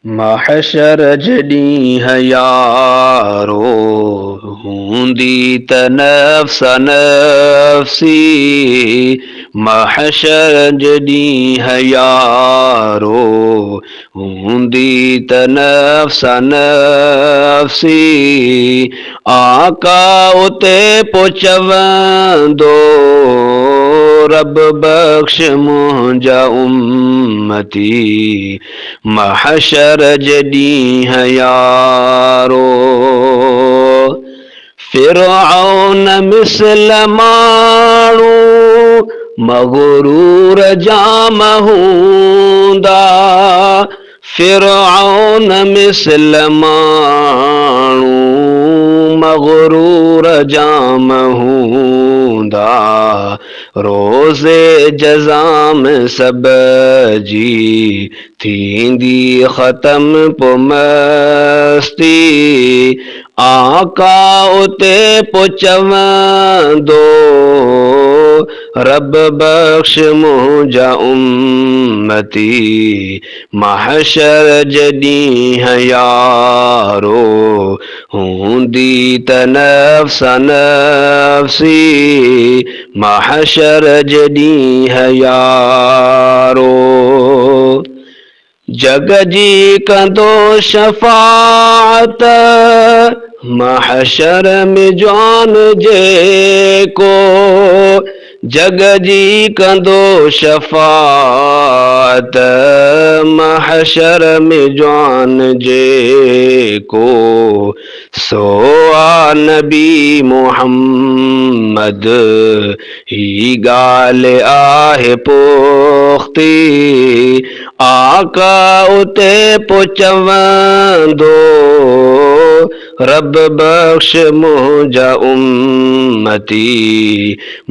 महशर जॾीं यारो हूंदी त नफ़्स नफ़्सी महशर जॾीं यारो हूंदी त नफ़्स नफ़्सी आका उते पो चवंदो रब बख्श मुंहिंजा उम्मती महशर जॾीं यारो फिरऔन मिसल माण्हू मग़रूर जाम हूंदा फिरऔन मिसल माण्हू मग़रूर जाम हूंदा रोज़े जज़ाम सब जी थींदी ख़त्म पो मस्ती आका उते पो चवंदो रब बख्श मुंहिंजा उम्मती महशर जॾीं यारो हूंदी त नफ़्स नफ़्सी महशर जॾीं यारो जग जी कंदो शफ़ाअत महशर में जवान जेको जग जी कंदो शफ़ाअत महशर में जवान जेको सो आ नबी मुहम्मद ही ॻाल्हि आहे पुख़्ती आका उते पो चवंदो रब बख्श मुंहिंजा उम्मती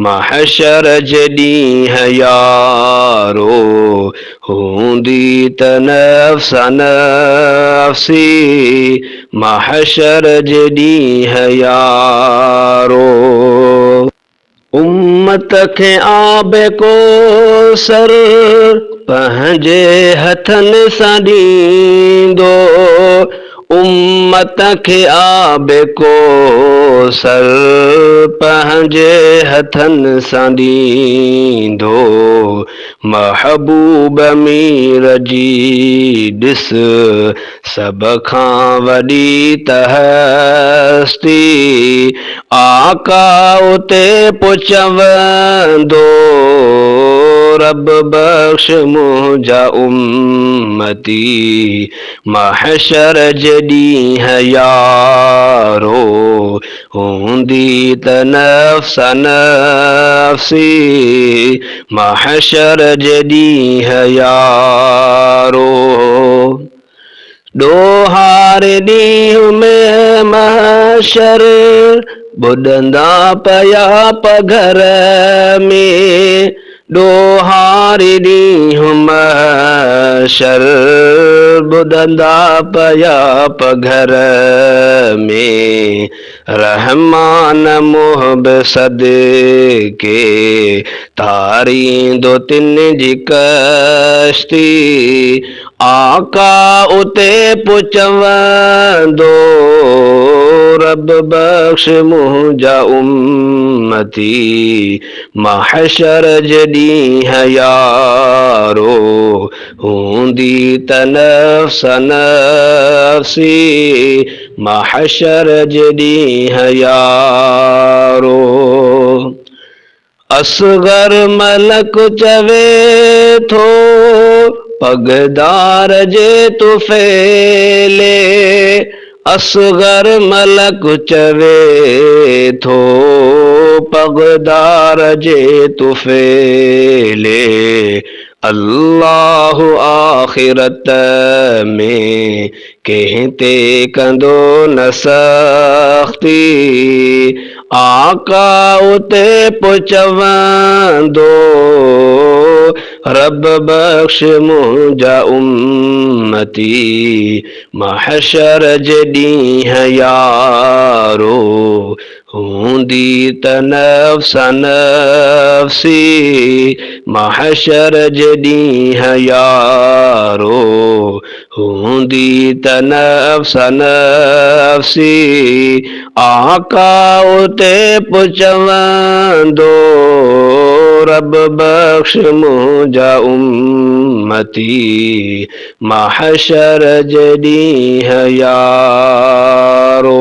महशर जॾीं यारो हूंदी त नफ़्स नफ़्सी महशर जॾीं यारो उम्मत खे आबे कोसर पंहिंजे हथनि सां ॾींदो उम्मत खे आबे कोसर पंहिंजे हथनि सां ॾींदो महबूब मीर जी ॾिस सभ खां वॾी त हस्ती आका उते पो चवंदो रब बख्श मुंहिंजा उम्मती महशर जॾीं यारो हूंदी त नफ़्स नफ़्सी महशर जॾीं यारो ॾोहारे ॾींहं में महशर ॿुॾंदा पया पघर में ॾोहारे ॾींहं महशर ॿुॾंदा पया पघर में रहमान मुहब सदके तारींदो तिन जी कश्ती आका उते पो चवंदो रब बख्श मुंहिंजा उम्मती महशर जॾीं यारो हूंदी त नफ़्स नफ़्सी महशर जॾीं यारो असगर मलक चवे थो पगदार जे तू फेले असगर मलक चवे थो पगदार जे तू फेले अल्लाह आखिरत में कंहिं ते कंदो न सख़्ती आका उते पो चवंदो रब बख्श मुंहिंजा उम्मती महशर जॾीं यारो हूंदी त नफ़्स नफ़्सी महशर जे ॾींहुं यारो हूंदी त नफ़्स नफ़्सी आका उते पुचवंदो रब बख़्श मुंहिंजा उम्मती महशर जे ॾींहुं यारो